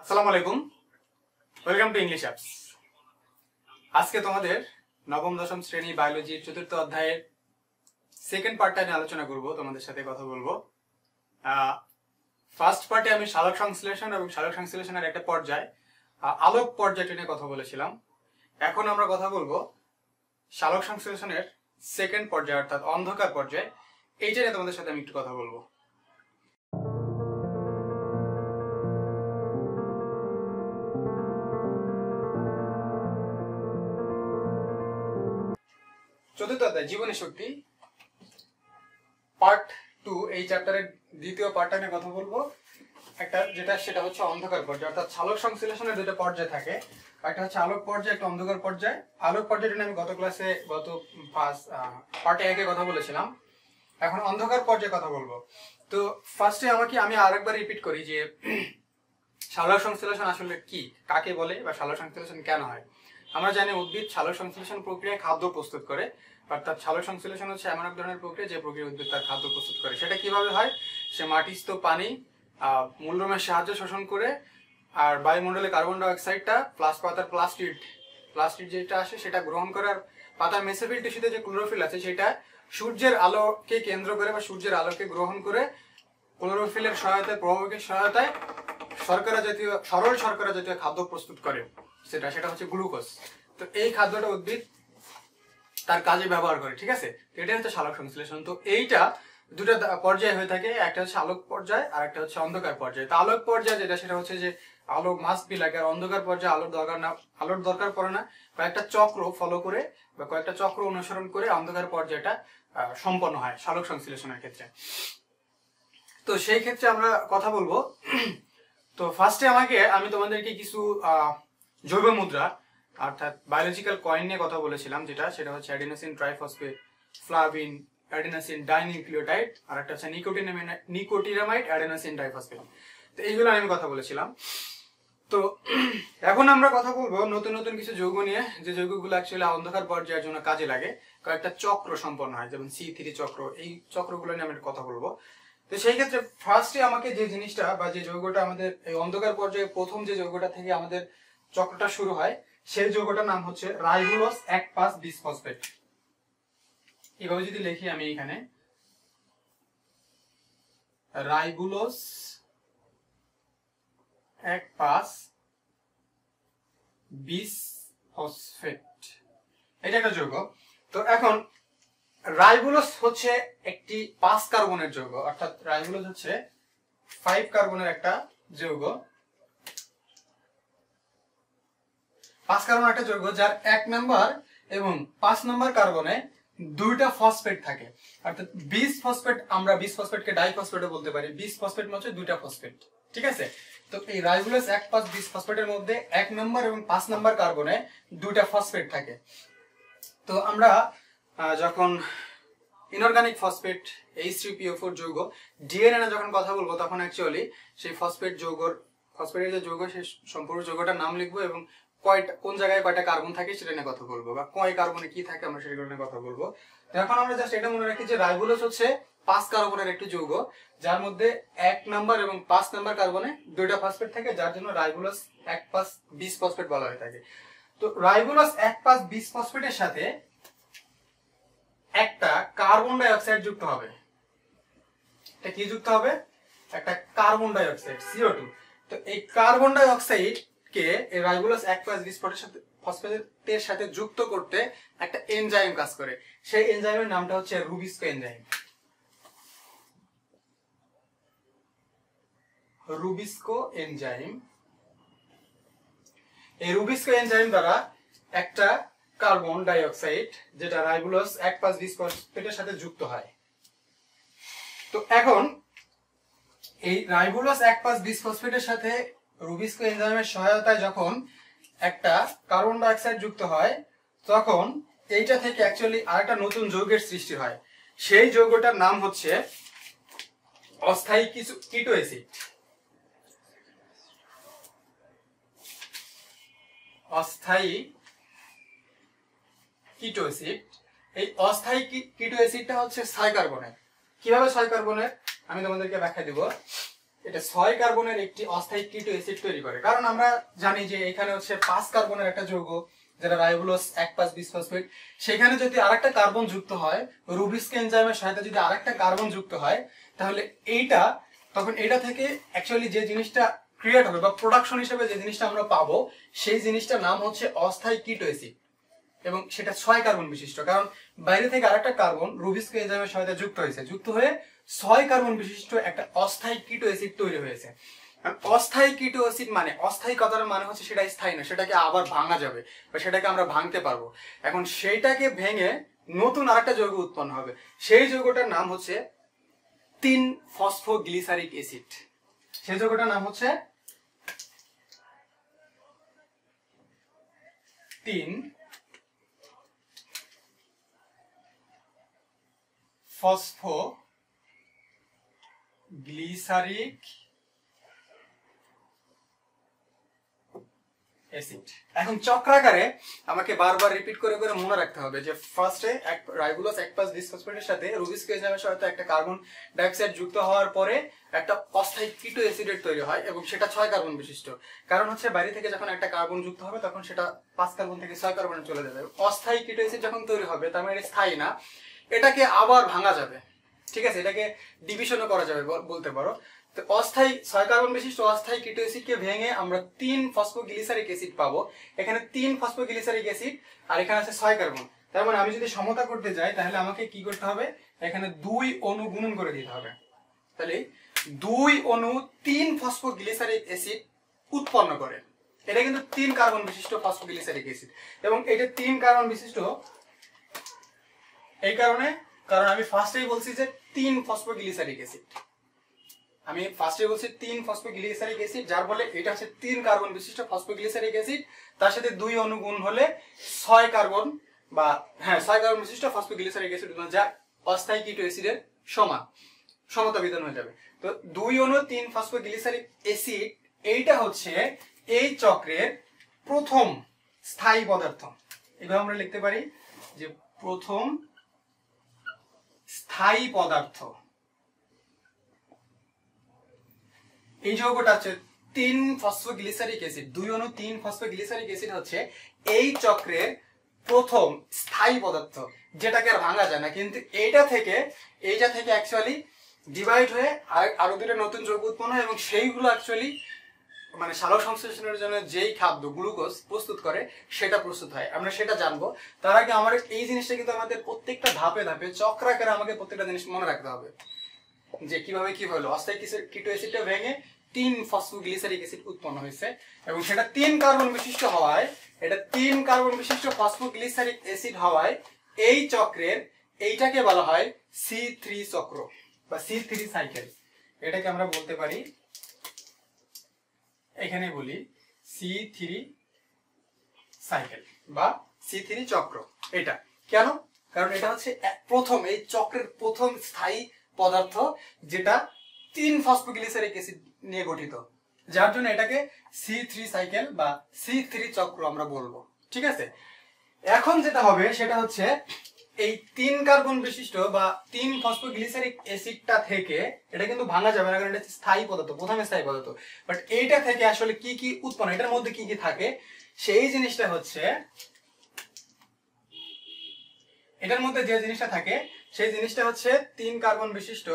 আসসালামু আলাইকুম, welcome to English apps. আজকে তোমাদের নবম দশম শ্রেণী বায়োলজির চতুর্থ অধ্যায়ের সেকেন্ড পার্টটা নিয়ে আলোচনা করব, তোমাদের সাথে কথা বলবো। ফার্স্ট পার্টে আমি সালোক সংশ্লেষণ এবং সালোক সংশ্লেষণের একটা পর্যায় আলোক পর্যায়টি নিয়ে কথা বলেছিলাম। এখন আমরা কথা বলবো সালোক সংশ্লেষণের সেকেন্ড পর্যায় অর্থাৎ অন্ধকার পর্যায়। এইটা নিয়ে তোমাদের সাথে আমি একটু কথা বলবো। চতুর্থ অধ্যায় জীবনী শক্তি পার্ট 2, এই চ্যাপ্টারের দ্বিতীয় পার্টটা নিয়ে কথা বলবো। সেটা হচ্ছে অন্ধকার পর্যায়, অর্থাৎ সালোক সংশ্লেষণের দুটো পর্যায় থাকে। একটা হচ্ছে আলোক পর্যায়, একটা অন্ধকার পর্যায়। আলোক পর্যায়টা নিয়ে আমি গত পার্টে 1 কথা বলেছিলাম। এখন অন্ধকার পর্যায়ে কথা বলবো। তো ফার্স্টে আমি আরেকবার রিপিট করি যে সালোক সংশ্লেষণ আসলে কি, কাকে বলে, বা সালোক সংশ্লেষণ কেন হয়। আমরা জানি উদ্ভিদ সালোক সংশ্লেষণ প্রক্রিয়ায় খাদ্য প্রস্তুত করে, অর্থাৎ সালোক সংশ্লেষণ হচ্ছে এমন এক ধরনের প্রক্রিয়া যে প্রক্রিয়া উদ্ভিদ তার খাদ্য প্রস্তুত করে। সেটা কিভাবে হয়? সে মাটিস্থ পানি মূলরমের সাহায্যে শোষণ করে, আর বায়ুমণ্ডলে কার্বন ডাই অক্সাইডটা পাতার প্লাস্টিড যেটা আসে সেটা গ্রহণ করে, আর পাতার মেসোফিল টিস্যুতে যে ক্লোরোফিল আছে সেটা সূর্যের আলোকে কেন্দ্র করে বা সূর্যের আলোকে গ্রহণ করে ক্লোরোফিলের সহায়তায়, প্রভাবকের সহায়তায় সরল শর্করা জাতীয় খাদ্য প্রস্তুত করে। সেটা হচ্ছে গ্লুকোজ। তো এই খাদ্যটা উদ্ভিদ তার কাজে ব্যবহার করে, ঠিক আছে। এটা হচ্ছে সালোক সংশ্লেষণ। তো এইটা দুটো পর্যায়ে হয়ে থাকে, একটা হচ্ছে আলোক পর্যায় আর একটা হচ্ছে অন্ধকার পর্যায়। তো আলোক পর্যায় সেটা হচ্ছে যে আলো মাস্ট বি লাগে, আর অন্ধকার পর্যায়ে আলোর দরকার পড়ে না। কয়েকটা চক্র ফলো করে বা কয়েকটা চক্র অনুসরণ করে অন্ধকার পর্যায়টা সম্পন্ন হয় সালোক সংশ্লেষণের ক্ষেত্রে। তো সেই ক্ষেত্রে আমরা কথা বলবো। তো ফার্স্টে আমি তোমাদেরকে কিছু জৈব মুদ্রা অর্থাৎ বায়োলজিক্যাল কয়েন নিয়ে কথা বলেছিলাম, সেটা হচ্ছে adenosine triphosphate, flavin, adenosine dinucleotide, আর একটা হচ্ছে নিকোটিনামাইড অ্যাডিনোসিন ডাইফসফেট। তো এইগুলো আমি কথা বলেছিলাম। তো এখন আমরা কথা বলবো নতুন নতুন কিছু যৌগ নিয়ে, যে যৌগগুলো অ্যাকচুয়ালি অন্ধকার পর্যায়ের জন্য কাজে লাগে, কয়েকটা চক্র সম্পন্ন হয়, যেমন C3 চক্র। এই চক্রগুলো নিয়ে আমি কথা বলবো। তো সেই ক্ষেত্রে ফার্স্টে আমাকে যে জিনিসটা বা যে যৌগটা আমাদের এই অন্ধকার পর্যায়ে প্রথম যে যৌগটা থেকে আমাদের চক্রটা শুরু হয়, সেই যৌগটার নাম হচ্ছে রাইবুলোস 1,5 বিসফসফেট। এভাবে যদি লিখি আমি এখানে রাইবুলোস 1,5 বিসফসফেট, এটা একটা যৌগ। তো এখন রাইবুলোস হচ্ছে একটি 5 কার্বনের যৌগ, অর্থাৎ রাইবুলোস হচ্ছে 5 কার্বনের একটা যৌগ। 5 কার্বন একটা যৌগ যার 1 নাম্বার এবং 5 নাম্বার কার্বনে দুইটা ফসফেট থাকে, অর্থাৎ বিসফসফেট। আমরা বিসফসফেটকে ডাইফসফেটও বলতে পারি। বিসফসফেট মানে হচ্ছে দুইটা ফসফেট, ঠিক আছে। তো এই রাইবুলোস 1,5 বিসফসফেটের মধ্যে 1 নাম্বার এবং 5 নাম্বার কার্বনে দুইটা ফসফেট থাকে। তো আমরা যখন ইনঅর্গানিক ফসফেট H3PO4 যৌগ ডিএনএ যখন কথা বলবো, তখন অ্যাকচুয়ালি সেই ফসফেটের যে যৌগ সেই সম্পূর্ণ যৌগটার নাম লিখবো এবং কোন জায়গায় কয়টা কার্বন থাকে সেটা নিয়ে কথা বলবো, বা কয় কার্বনে কি থাকে আমরা সেগুলো নিয়ে কথা বলবো। এখন আমরা জাস্ট এটা মনে রাখি যে রাইবুলোস হচ্ছে 5 কার্বনের একটি যৌগ, যার মধ্যে 1 নাম্বার এবং 5 নাম্বার কার্বনে দুইটা ফসফেট থাকে, যার জন্য রাইবুলোস 1,5 বিসফসফেট বলা হয়ে থাকে। তো রাইবুলোস 1,5 বিসফসফেটের সাথে একটা কার্বন ডাই অক্সাইড যুক্ত হবে। এটা কি যুক্ত হবে? একটা কার্বন ডাই অক্সাইড, CO2। তো এই কার্বন ডাই অক্সাইড কে এই রাইবুলোস 1,5 বিসফসফেটের সাথে যুক্ত করতে একটা এনজাইম কাজ করে। সেই এনজাইমের নামটা হচ্ছে রুবিস্কো এনজাইম। Rubisco enzyme. এই রুবিস্কো এনজাইম দ্বারা একটা কার্বন ডাই অক্সাইড যেটা রাইবুলোস 1,5 বিসফসফেটের সাথে যুক্ত হয়। তো এখন এই রাইবুলোস 1,5 বিসফসফেটের সাথে রুবিস্কো এনজাইমের সহায়তায় যখন একটা কার্বন ডাই অক্সাইড যুক্ত হয়, তখন এইটা থেকে অ্যাকচুয়ালি আরেকটা নতুন যৌগের সৃষ্টি হয়। সেই যৌগটার নাম হচ্ছে অস্থায়ী কিটো অ্যাসিড। অস্থায়ী কিটো অ্যাসিড। এই অস্থায়ী কিটো অ্যাসিডটা হচ্ছে 6 কার্বনের। কিভাবে 6 কার্বনের আমি তোমাদেরকে ব্যাখ্যা দিব। এটা 6 কার্বনের একটি অস্থায়ী কিটো অ্যাসিড তৈরি করে। কারণ আমরা জানি যে এখানে হচ্ছে 5 কার্বনের একটা যৌগ যেটা রাইবোলোজ 1,5 বিসফসফেট, সেখানে যদি আরেকটা কার্বন যুক্ত হয়, রুবিস্ক এনজাইমের সাথে যদি আরেকটা কার্বন যুক্ত হয়, তাহলে এইটা তখন এটা থেকে অ্যাকচুয়ালি যে জিনিসটা ক্রিয়েট হবে বা প্রোডাকশন হিসেবে যে জিনিসটা আমরা পাবো, সেই জিনিসটার নাম হচ্ছে অস্থায়ী কিটো অ্যাসিড, এবং সেটা 6 কার্বন বিশিষ্ট। কারণ বাইরে থেকে আরেকটা কার্বন রুবিস্ক এনজাইমের সাথে যুক্ত হয়েছে, যুক্ত হয়ে 6 কার্বন বিশিষ্ট একটা অস্থায়ী কিটো অ্যাসিড তৈরি হয়েছে। অস্থায়ী কিটো অ্যাসিড মানে, অস্থায়ী কথার মানে হচ্ছে সেটা স্থায়ী না, সেটাকে আবার ভাঙা যাবে বা সেটাকে আমরা ভাঙতে পারবো। এখন সেইটাকে ভেঙে নতুন আরেকটা যৌগ উৎপন্ন হবে, সেই যৌগটার নাম হচ্ছে 3 ফসফোগ্লিসারিক অ্যাসিড। সেই যৌগটার নাম হচ্ছে 3 ফসফোগ্লিসারিক অ্যাসিড। এখন চক্রাকারে আমাকে বারবার রিপিট করে করে মনে রাখতে হবে যে ফার্স্টে রাইবোলোজ 1,5 বিসফসফেটের সাথে রুবিস্ক এনজাইমের সাথে একটা কার্বন ডাইঅক্সাইড যুক্ত হওয়ার পরে একটা অস্থায়ী কিটো অ্যাসিডের তৈরি হয়, এবং সেটা 6 কার্বন বিশিষ্ট। কারণ হচ্ছে বাইরে থেকে যখন একটা কার্বন যুক্ত হবে তখন সেটা 5 কার্বন থেকে 6 কার্বনে চলে যাবে। অস্থায়ী কিটো অ্যাসিড যখন তৈরি হবে তার মানে এটা স্থায়ী না, এটাকে আবার ভাঙা যাবে, ঠিক আছে, এটাকে ডিভিশনও করা যাবে বলতে পারো। তো অস্থায়ী 6 কার্বন বিশিষ্ট অস্থায়ী কিটো অ্যাসিডকে ভেঙে আমরা 3 ফসফোগ্লিসারিক অ্যাসিড পাবো। এখানে 3 ফসফোগ্লিসারিক অ্যাসিড আর এখানে আছে 6 কার্বন। তার মানে আমি যদি সমতা করতে যাই তাহলে আমাকে কি করতে হবে, এখানে 2 অণু গুণন করে দিতে হবে। তাহলে 2 অণু 3 ফসফোগ্লিসারিক অ্যাসিড উৎপন্ন করে। এটা কিন্তু 3 কার্বন বিশিষ্ট ফসফোগ্লিসারিক অ্যাসিড, এবং এটা 3 কার্বন বিশিষ্ট এই কারণে, কারণ আমি ফার্স্টেই বলছি যে 3 ফসফোগ্লিসারিক অ্যাসিড, আমি ফার্স্টে বলছি 3 ফসফোগ্লিসারিক অ্যাসিড, যার ফলে এটা হচ্ছে 3 কার্বন বিশিষ্ট ফসফোগ্লিসারিক অ্যাসিড, তার সাথে 2 অণু গুণ হলে 6 কার্বন বা 6 কার্বন বিশিষ্ট ফসফোগ্লিসারিক অ্যাসিড, যা অস্থায়ী কিটো অ্যাসিডের সমান, সমতা বিধান হয়ে যাবে। তো 2 অণু 3 ফসফোগ্লিসারিক অ্যাসিড, এইটা হচ্ছে এই চক্রের প্রথম স্থায়ী পদার্থ। এভাবে আমরা লিখতে পারি যে প্রথম স্থায়ী পদার্থ। এই যৌগটা হচ্ছে 3 ফসফোগ্লিসারিক অ্যাসিড, 2 অণু 3 ফসফোগ্লিসারিক অ্যাসিড হচ্ছে এই চক্রের প্রথম স্থায়ী পদার্থ, যেটাকে আর ভাঙা যায় না। কিন্তু এইটা থেকে অ্যাকচুয়ালি ডিভাইড হয়ে আরো দুটো নতুন যৌগ উৎপন্ন হয়, এবং সেইগুলো অ্যাকচুয়ালি মানে সালোক সংশ্লেষণের জন্য যেই খাদ্য গ্লুকোজ প্রস্তুত করে সেটা প্রস্তুত হয়, আমরা সেটা জানবো। তার আগে আমার এই জিনিসটা কিন্তু আমাদের প্রত্যেকটা ধাপে ধাপে চক্রাকারে আমাকে প্রত্যেকটা জিনিস মনে রাখতে হবে যে কিভাবে কি হলো, অস্থায়ী কিটো অ্যাসিডটা ভেঙে 3 ফসফোগ্লিসারিক অ্যাসিড উৎপন্ন হয়েছে, এবং সেটা 3 কার্বন বিশিষ্ট হওয়ায়, এটা 3 কার্বন বিশিষ্ট ফসফোগ্লিসারিক অ্যাসিড হওয়ায় এই চক্রের এইটাকে বলা হয় C3 চক্র বা C3 সাইকেল। এটাকে আমরা বলতে পারি, এখানে বলি C3 সাইকেল বা C3 চক্র। এটা কেন? কারণ এটা হচ্ছে প্রথম, এই চক্রের প্রথম স্থায়ী পদার্থ, যেটা 3 ফসফোগ্লিসারিক অ্যাসিড নিয়ে গঠিত, যার জন্য এটাকে C3 সাইকেল বা C3 চক্র আমরা বলবো, ঠিক আছে। এখন যেটা হবে সেটা হচ্ছে এই 3 কার্বন বিশিষ্ট বা 3 ফসফোগ্লিসারিক অ্যাসিডটা থেকে, এটা কিন্তু ভাঙা যাবে না কারণ এটা স্থায়ী পদার্থ, প্রথম স্থায়ী পদার্থ, বাট এইটা থেকে আসলে কি কি উৎপন্ন, এটার মধ্যে কি কি থাকে সেই জিনিসটা হচ্ছে, এটার মধ্যে যে জিনিসটা থাকে সেই জিনিসটা হচ্ছে 3 কার্বন বিশিষ্ট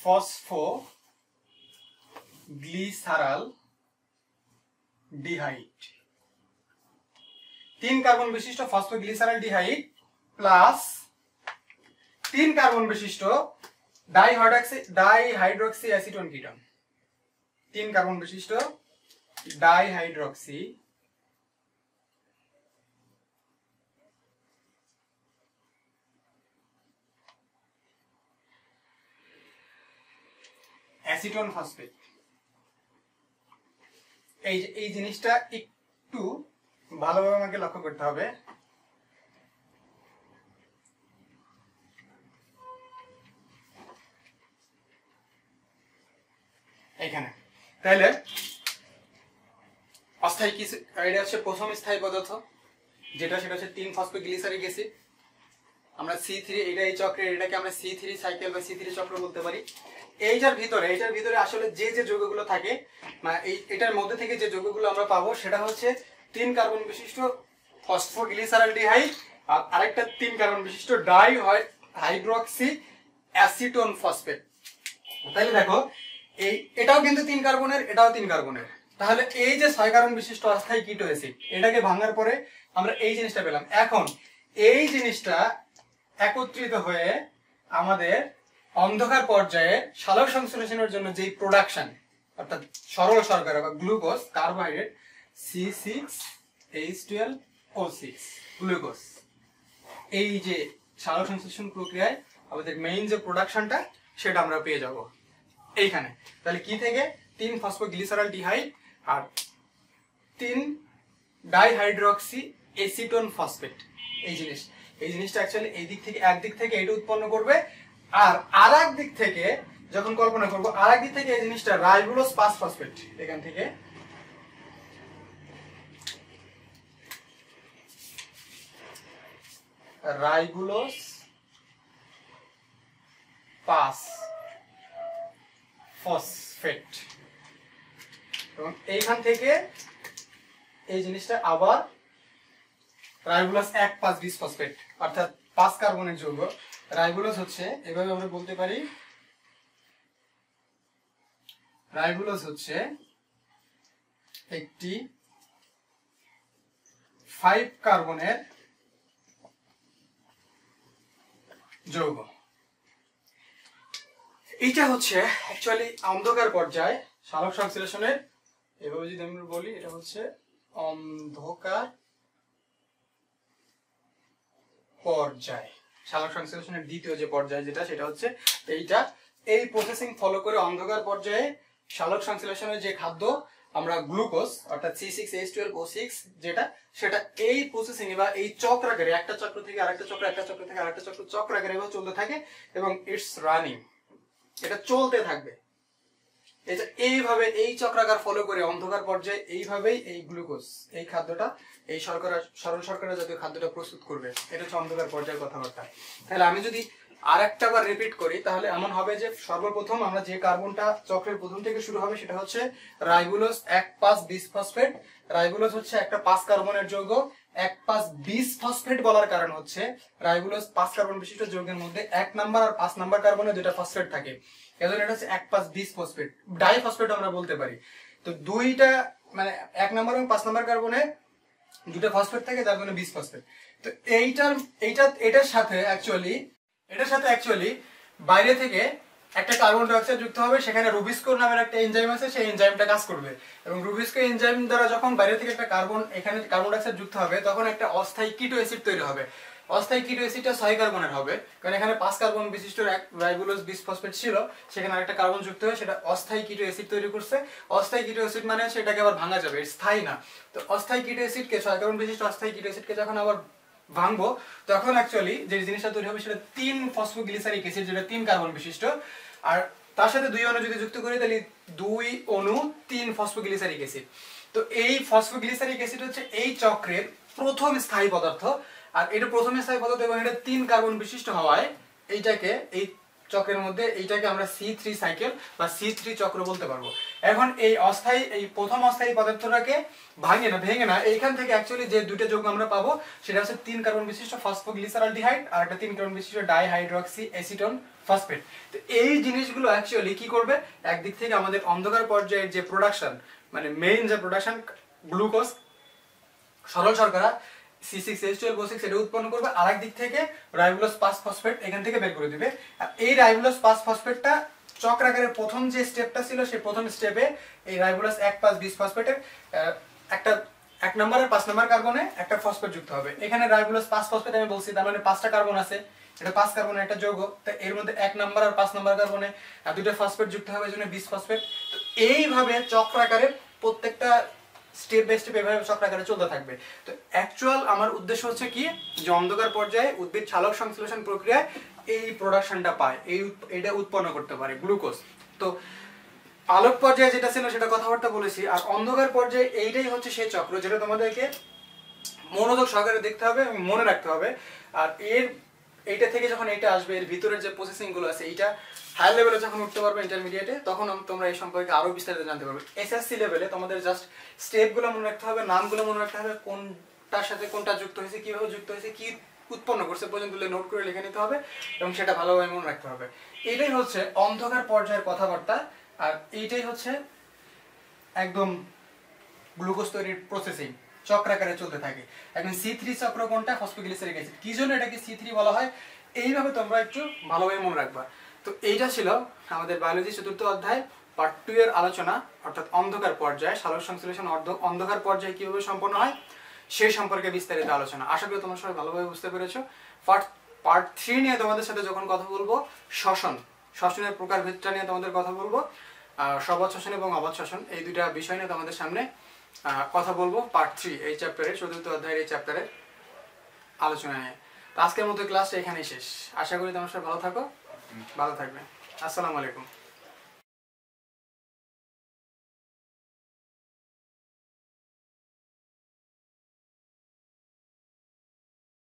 ফসফোগ্লিসারাল ডিহাইড, 3 কার্বন বিশিষ্ট ফসফোগ্লিসারাল ডিহাইড প্লাস 3 কার্বন বিশিষ্ট ডাইহাইড্রক্সি অ্যাসিটোন কিটোন, 3 কার্বন বিশিষ্ট ডাইহাইড্রক্সি অ্যাসিটোন ফসফেট। এই জিনিসটা একটু ভালোভাবে আমাকে লক্ষ্য করতে হবে। এখানে তাহলে অস্থায়ী কি, এটা হচ্ছে প্রথম স্থায়ী পদার্থ যেটা, সেটা হচ্ছে 3 ফসফোগ্লিসারিক অ্যাসিড, আমরা C3 এটা এই চক্রের এটাকে আমরা C3 সাইকেল বা C3 চক্র বলতে পারি। এইটার ভিতরে আসলে যে যে যৌগগুলো থাকে মানে এটার মধ্যে থেকে যে যৌগগুলো আমরা পাবো সেটা হচ্ছে 3 কার্বন বিশিষ্ট ফসফোগ্লিসারালডিহাইড আর আরেকটা 3 কার্বন বিশিষ্ট হাইড্রোক্সি অ্যাসিটোন ফসফেট। তাহলে দেখো এটাও কিন্তু 3 কার্বনের, এটাও 3 কার্বনের। তাহলে এই যে 6 কার্বন বিশিষ্ট অস্থায়ী কিটো অ্যাসিড এটাকে ভাঙার পরে আমরা এই জিনিসটা পেলাম। এখন এই জিনিসটা একত্রিত হয়ে আমাদের অন্ধকার পর্যায়ে সালোক সংশ্লেষণের জন্য যে প্রোডাকশন অর্থাৎ সরল শর্করা বা গ্লুকোজ কার্বোহাইড্রেট C6H12O6 গ্লুকোজ, এই যে সালোক সংশ্লেষণ প্রক্রিয়ায় আমাদের মেইন যে প্রোডাকশনটা সেটা আমরা পেয়ে যাব এইখানে। তাহলে কি থেকে 3 ফসফোগ্লিসারালডিহাইড আর 3 ডাইহাইড্রোক্সি অ্যাসিটোন ফসফেট। এই জিনিসটা অ্যাকচুয়ালি একদিক থেকে এটা উৎপন্ন করবে, আর আরেক দিক থেকে যখন কল্পনা করব আরেক দিক থেকে এই জিনিসটা রাইবোলোজ 5 ফসফেট এখান থেকে রাইবোলোজ 5 ফসফেট এবং এইখান থেকে এই জিনিসটা আবার রাইবোলোজ 1,5 বিসফসফেট অর্থাৎ 5 কার্বনের যৌগ। রাইবোলোজ হচ্ছে এভাবে আমরা বলতে পারি, রাইবোলোজ হচ্ছে একটি 5 কার্বনের যৌগ। এইটা হচ্ছে অ্যাকচুয়ালি অন্ধকার পর্যায়ে সালোক সংশ্লেষণের, এভাবে যদি আমরা বলি এটা হচ্ছে অন্ধকার পর্যায় সালোক সংশ্লেষণের দ্বিতীয় যে পর্যায় যেটা সেটা হচ্ছে এইটা। এই প্রসেসিং ফলো করে অন্ধকার পর্যায়ে সালোক সংশ্লেষণের যে খাদ্য আমরা গ্লুকোজ অর্থাৎ C6H12O6 যেটা সেটা এই প্রসেসিং বা এই চক্রাকারে একটা চক্র থেকে আরেকটা চক্র, একটা চক্র থেকে আরেকটা চক্র চক্রাকারে এভাবে চলতে থাকে এবং ইটস রানিং, এটা চলতে থাকবে। এটা এইভাবে এই চক্রাকার ফলো করে অন্ধকার পর্যায়ে এইভাবেই এই গ্লুকোজ এই খাদ্যটা এই সরল শর্করা জাতীয় খাদ্যটা প্রস্তুত করবে। এটা হচ্ছে অন্ধকার পর্যায়ের কথাবার্তা। তাহলে আমি যদি আরেকটা বার রিপিট করি তাহলে এমন হবে যে সর্বপ্রথম আমরা যে কার্বনটা চক্রের প্রথম থেকে শুরু হবে সেটা হচ্ছে রাইবোলোজ 1,5 বিসফসফেট। রাইবোলোজ হচ্ছে একটা 5 কার্বনের যৌগ। 1,5 বিসফসফেট বলার কারণ হচ্ছে রাইবোলোজ 5 কার্বন বিশিষ্ট যৌগের মধ্যে 1 নাম্বার আর 5 নাম্বার কার্বনে দুইটা ফসফেট থাকে, এজন্য এটা হচ্ছে 1,5 বিসফসফেট। ডাইফসফেট আমরা বলতে পারি। তো দুইটা মানে 1 নাম্বার এবং 5 নাম্বার কার্বনে দুটো ফসফেট থাকে যার কারণে বিসফসফেট। তো এটার সাথে অ্যাকচুয়ালি বাইরে থেকে একটা কার্বন ডাই অক্সাইড যুক্ত হবে, সেখানে রুবিস্কো নামের একটা এনজাইম আছে, সেই এনজাইমটা কাজ করবে এবং রুবিস্কো এনজাইম দ্বারা যখন বাইরে থেকে একটা এখানে কার্বন ডাই অক্সাইড যুক্ত হবে তখন একটা অস্থায়ী কিটো অ্যাসিড তৈরি হবে। অস্থায়ী কিটো অ্যাসিডটা 6 কার্বনের হবে, কারণ এখানে 5 কার্বন বিশিষ্ট রাইবোলোজ বিসফসফেট ছিল, সেখানে আরেকটা কার্বন যুক্ত হয়ে সেটা অস্থায়ী কিটো অ্যাসিড তৈরি করছে। অস্থায়ী কিটো অ্যাসিড মানে সেটাকে আবার ভাঙা যাবে, স্থায়ী না। তো অস্থায়ী কিটো অ্যাসিডকে 6 কার্বন বিশিষ্ট অস্থায়ী কিটো অ্যাসিডকে যখন আবার ভাঙবো তখন অ্যাকচুয়ালি যে জিনিসটা তৈরি হবে সেটা 3 ফসফোগ্লিসারিক অ্যাসিড, যেটা 3 কার্বন বিশিষ্ট, আর তার সাথে 2 অণু যদি যুক্ত করি তাহলে 2 অণু 3 ফসফোগ্লিসারিক অ্যাসিড। তো এই ফসফোগ্লিসারিক অ্যাসিড হচ্ছে এই চক্রের প্রথম স্থায়ী পদার্থ, আর এটা প্রথম স্থায়ী পদার্থ এবং এটা 3 কার্বন বিশিষ্ট হওয়ায় এইটাকে এই চক্রের মধ্যে এইটাকে আমরা C3 সাইকেল বা C3 চক্র বলতে পারবো। এখন এই প্রথম অস্থায়ী পদার্থটাকে ভেঙে না এইখান থেকে অ্যাকচুয়ালি যে দুটো যৌগ আমরা পাবো সেটা হচ্ছে 3 কার্বন বিশিষ্ট ফসফোগ্লিসারালডিহাইড আর একটা 3 কার্বন বিশিষ্ট ডাইহাইড্রোক্সি অ্যাসিটোন ফসফেট। তো এই জিনিসগুলো অ্যাকচুয়ালি কি করবে, একদিক থেকে আমাদের অন্ধকার পর্যায়ের যে প্রোডাকশন মানে মেইন যে প্রোডাকশন গ্লুকোজ সরল শর্করা C6H12O6 এটা উৎপন্ন করবে, আরেক দিক থেকে রাইবোলোজ 5 ফসফেট এখান থেকে বের করে দিবে। আর এই রাইবোলোজ 5 ফসফেটটা চক্রাকারের প্রথম যে স্টেপটা ছিল সেই প্রথম স্টেপে এই রাইবোলোজ 1,5 বিসফসফেটের একটা 1 নাম্বার আর 5 নাম্বার কার্বনে একটা ফসফেট যুক্ত হবে। এখানে রাইবোলোজ 5 ফসফেট আমি বলছি, তার মানে 5টা কার্বন আছে, এটা 5 কার্বনের একটা যৌগ। তো এর মধ্যে 1 নাম্বার আর 5 নাম্বার কার্বনে দুটো ফসফেট যুক্ত হবে, এজন্য বিসফসফেট। তো এইভাবে চক্রাকারে প্রত্যেকটা স্টেপ বাই স্টেপ এভাবে চক্রাকারে চলতে থাকবে। তো অ্যাকচুয়াল আমার উদ্দেশ্য হচ্ছে কি, যে অন্ধকার পর্যায়ে উদ্ভিদ সালোক সংশ্লেষণ প্রক্রিয়ায় এই প্রোডাকশনটা পায়, এইটা উৎপন্ন করতে পারে গ্লুকোজ। তো আলোক পর্যায়ে যেটা ছিল সেটা কথাবার্তা বলেছি, আর অন্ধকার পর্যায়ে এইটাই হচ্ছে সেই চক্র যেটা তোমাদেরকে মনোযোগ সহকারে দেখতে হবে এবং মনে রাখতে হবে। আর এইটা থেকে যখন এইটা আসবে, এর ভিতরের যে প্রসেসিং গুলো আছে, এইটা হাই লেভেলে যখন উঠতে পারবে ইন্টারমিডিয়েটে, তখন তোমরা এই সম্পর্কে আরো বিস্তারিত জানতে পারবে। এসএসসি লেভেলে তোমাদের জাস্ট স্টেপগুলো মনে রাখতে হবে, নামগুলো মনে রাখতে হবে, কোনটার সাথে কোনটা যুক্ত হয়েছে, কিভাবে যুক্ত হয়েছে, কি উৎপন্ন করছে পর্যন্ত নোট করে লিখে নিতে হবে এবং সেটা ভালোভাবে মনে রাখতে হবে। এটাই হচ্ছে অন্ধকার পর্যায়ের কথাবার্তা, আর এইটাই হচ্ছে একদম গ্লুকোজ তৈরির প্রসেসিং চক্রাকারে চলতে থাকে। এখন C3 চক্র কোনটা? Phosphoglyceric acid. কি জন্য এটাকে C3 বলা হয়, এইভাবে তোমরা একটু ভালোভাবে মনে রাখবা। তো এইটা ছিল আমাদের বায়োলজি 4th অধ্যায় পার্ট 2 এর আলোচনা, অর্থাৎ অন্ধকার পর্যায়ে সালোক সংশ্লেষণ অন্ধকার পর্যায়ে কিভাবে সম্পন্ন হয় সেই সম্পর্কে বিস্তারিত আলোচনা। আশা করি তোমরা সবাই ভালোভাবে বুঝতে পেরেছো। পার্ট 3 নিয়ে তোমাদের সাথে যখন কথা বলবো, শ্বসনের প্রকারভেদটা নিয়ে তোমাদের কথা বলবো, সবৎ শ্বসন এবং অবৎ শ্বসন, এই দুইটা বিষয় নিয়ে তোমাদের সামনে কথা বলবো পার্ট 3 এই চ্যাপ্টারের 4th অধ্যায়ের এই চ্যাপ্টারের আলোচনা নিয়ে। তো আজকের মতো ক্লাসটা এখানেই শেষ। আশা করি তোমরা সবাই ভালো থাকবে। আসসালামু আলাইকুম।